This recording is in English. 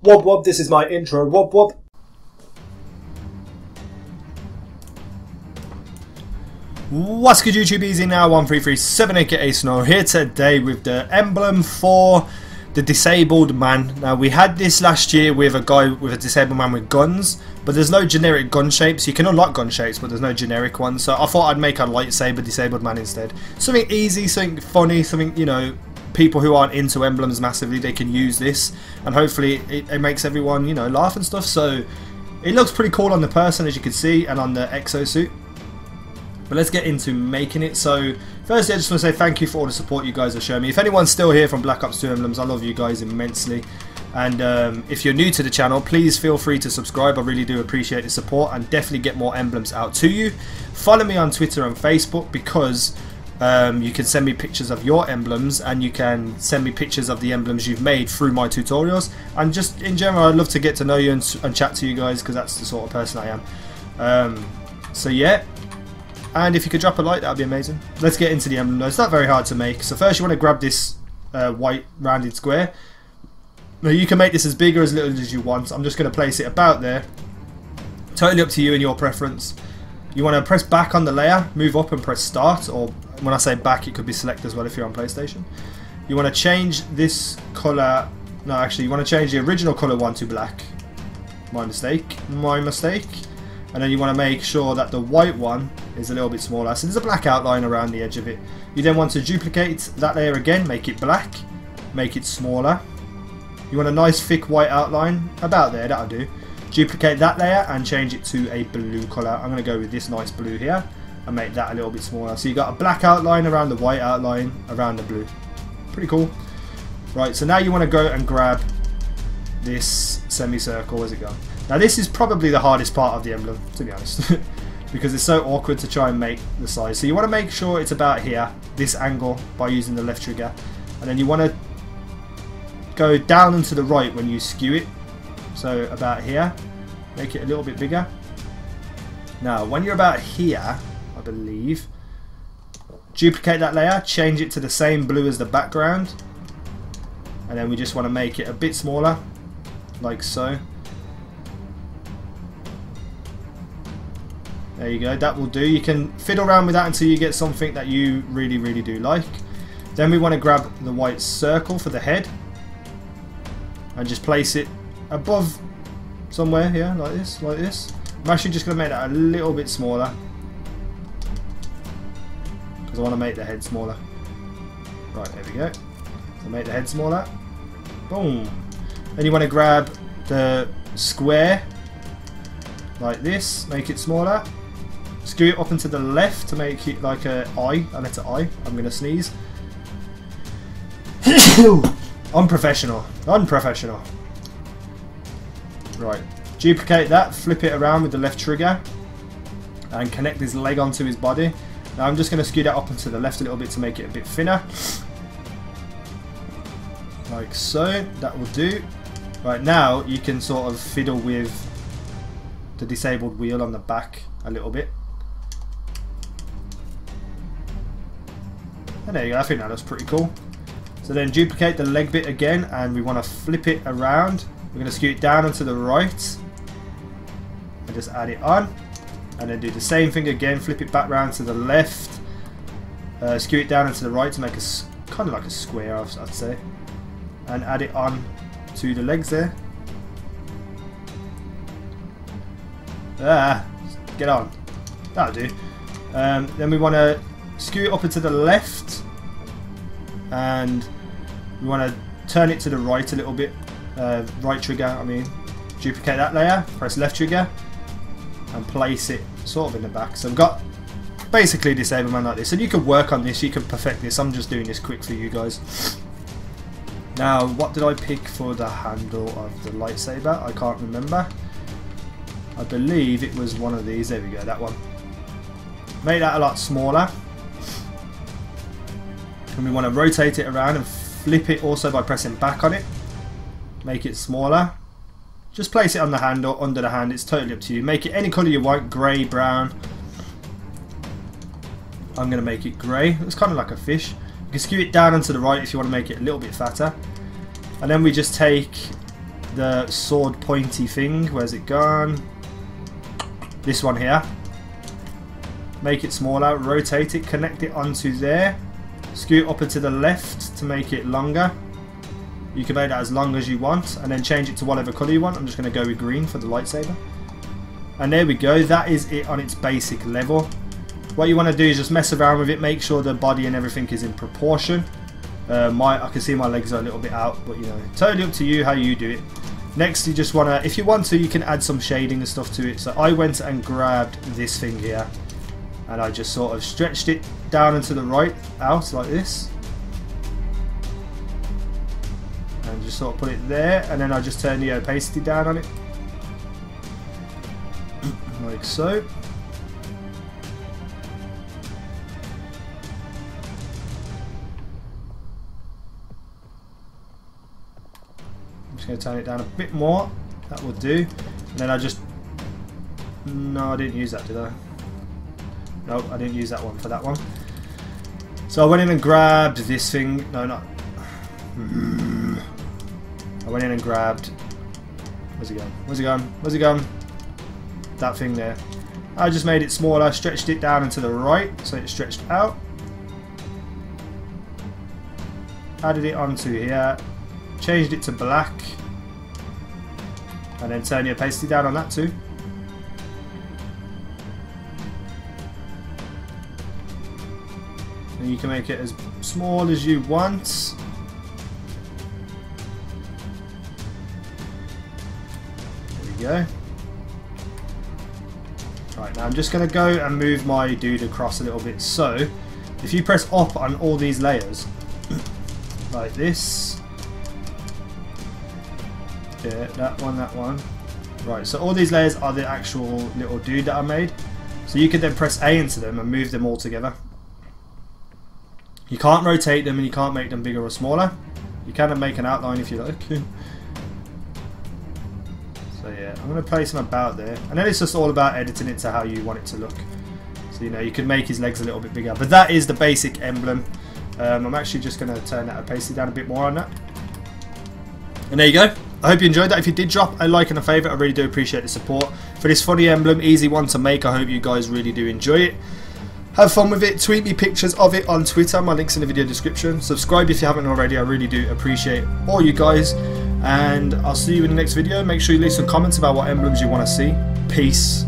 Wob wob, this is my intro. Wob wob. What's good YouTube, easy now, 1337 aka Snow here today with the Emblem for the disabled man. Now we had this last year with a guy with a disabled man with guns, but there's no generic gun shapes. You can unlock gun shapes, but there's no generic ones, so I thought I'd make a lightsaber disabled man instead. Something easy, something funny, something, you know, people who aren't into emblems massively, they can use this, and hopefully it makes everyone, you know, laugh and stuff. So it looks pretty cool on the person, as you can see, and on the exosuit. But let's get into making it. So firstly, I just want to say thank you for all the support you guys have shown me. If anyone's still here from Black Ops 2 Emblems, I love you guys immensely. And if you're new to the channel, please feel free to subscribe. I really do appreciate the support, and definitely get more emblems out to you. Follow me on Twitter and Facebook, because you can send me pictures of your emblems, and you can send me pictures of the emblems you've made through my tutorials. And just in general, I'd love to get to know you and chat to you guys, because that's the sort of person I am. So yeah. And if you could drop a like, that would be amazing. Let's get into the emblem though. It's not very hard to make. So first you want to grab this white rounded square. Now you can make this as big or as little as you want. I'm just going to place it about there. Totally up to you and your preference. You want to press back on the layer, move up and press start. Or when I say back, it could be select as well if you're on PlayStation. You want to change this colour. No, actually you want to change the original colour one to black. My mistake. My mistake. And then you want to make sure that the white one is a little bit smaller. So there's a black outline around the edge of it. You then want to duplicate that layer again, make it black, make it smaller. You want a nice thick white outline, about there, that'll do. Duplicate that layer and change it to a blue colour. I'm going to go with this nice blue here and make that a little bit smaller. So you got a black outline around the white outline around the blue. Pretty cool. Right, so now you want to go and grab this semicircle. Where's it gone? Now this is probably the hardest part of the emblem, to be honest, because it's so awkward to try and make the size. So you want to make sure it's about here, this angle, by using the left trigger, and then you want to go down and to the right when you skew it. So about here, make it a little bit bigger. Now when you're about here, I believe, duplicate that layer, change it to the same blue as the background, and then we just want to make it a bit smaller, like so. There you go, that will do. You can fiddle around with that until you get something that you really, really do like. Then we want to grab the white circle for the head and just place it above somewhere here, like this, like this. I'm actually just going to make that a little bit smaller, because I want to make the head smaller. Right, there we go. So make the head smaller. Boom. Then you want to grab the square like this, make it smaller. Skew it up and to the left to make it like a letter I. I'm going to sneeze. Unprofessional. Unprofessional. Right. Duplicate that, flip it around with the left trigger, and connect his leg onto his body. Now I'm just going to skew that up and to the left a little bit to make it a bit thinner. Like so. That will do. Right, now you can sort of fiddle with the disabled wheel on the back a little bit. And there you go, I think that looks pretty cool. So then duplicate the leg bit again, and we want to flip it around. We're going to skew it down and to the right and just add it on, and then do the same thing again, flip it back round to the left, skew it down and to the right to make a kind of like a square, I'd say, and add it on to the legs there. Get on. That'll do. Then we want to skew it up and to the left, and we want to turn it to the right a little bit. Right trigger, I mean. Duplicate that layer, press left trigger, and place it sort of in the back. So we've got basically a disabled man like this, and you can work on this, you can perfect this. I'm just doing this quick for you guys. Now, what did I pick for the handle of the lightsaber? I can't remember. I believe it was one of these. There we go, that one. Make that a lot smaller. And we want to rotate it around and flip it also by pressing back on it. Make it smaller. Just place it on the hand or under the hand. It's totally up to you. Make it any colour you want. Grey, brown. I'm going to make it grey. It's kind of like a fish. You can skew it down and to the right if you want to make it a little bit fatter. And then we just take the sword pointy thing. Where's it gone? This one here. Make it smaller, rotate it, connect it onto there. Scoot up and to the left to make it longer. You can make that as long as you want, and then change it to whatever colour you want. I'm just going to go with green for the lightsaber. And there we go, that is it on its basic level. What you want to do is just mess around with it, make sure the body and everything is in proportion. I can see my legs are a little bit out, but you know, totally up to you how you do it. Next, you just want to, if you want to, you can add some shading and stuff to it. So I went and grabbed this thing here, and I just sort of stretched it down and to the right, out like this. And just sort of put it there, and then I just turn the opacity down on it. Like so. I'm just going to turn it down a bit more. That will do. And then I just... No, I didn't use that, did I? No, I didn't use that one for that one. So I went in and grabbed this thing. No, not... I went in and grabbed... Where's it going? Where's it going? Where's it going? That thing there. I just made it smaller, stretched it down and to the right, so it stretched out. Added it onto here. Changed it to black. And then turn your opacity down on that too. And you can make it as small as you want. There we go. Right, now I'm just going to go and move my dude across a little bit. So, if you press up on all these layers, like this. Yeah, that one. Right, so all these layers are the actual little dude that I made. So you can then press A into them and move them all together. You can't rotate them and you can't make them bigger or smaller. You can make an outline if you like. So yeah, I'm going to place him about there. And then it's just all about editing it to how you want it to look. So you know, you can make his legs a little bit bigger. But that is the basic emblem. I'm actually just going to turn that opacity down a bit more on that. And there you go. I hope you enjoyed that. If you did, drop a like and a favourite. I really do appreciate the support. For this funny emblem, easy one to make. I hope you guys really do enjoy it. Have fun with it. Tweet me pictures of it on Twitter. My link's in the video description. Subscribe if you haven't already. I really do appreciate all you guys. And I'll see you in the next video. Make sure you leave some comments about what emblems you want to see. Peace.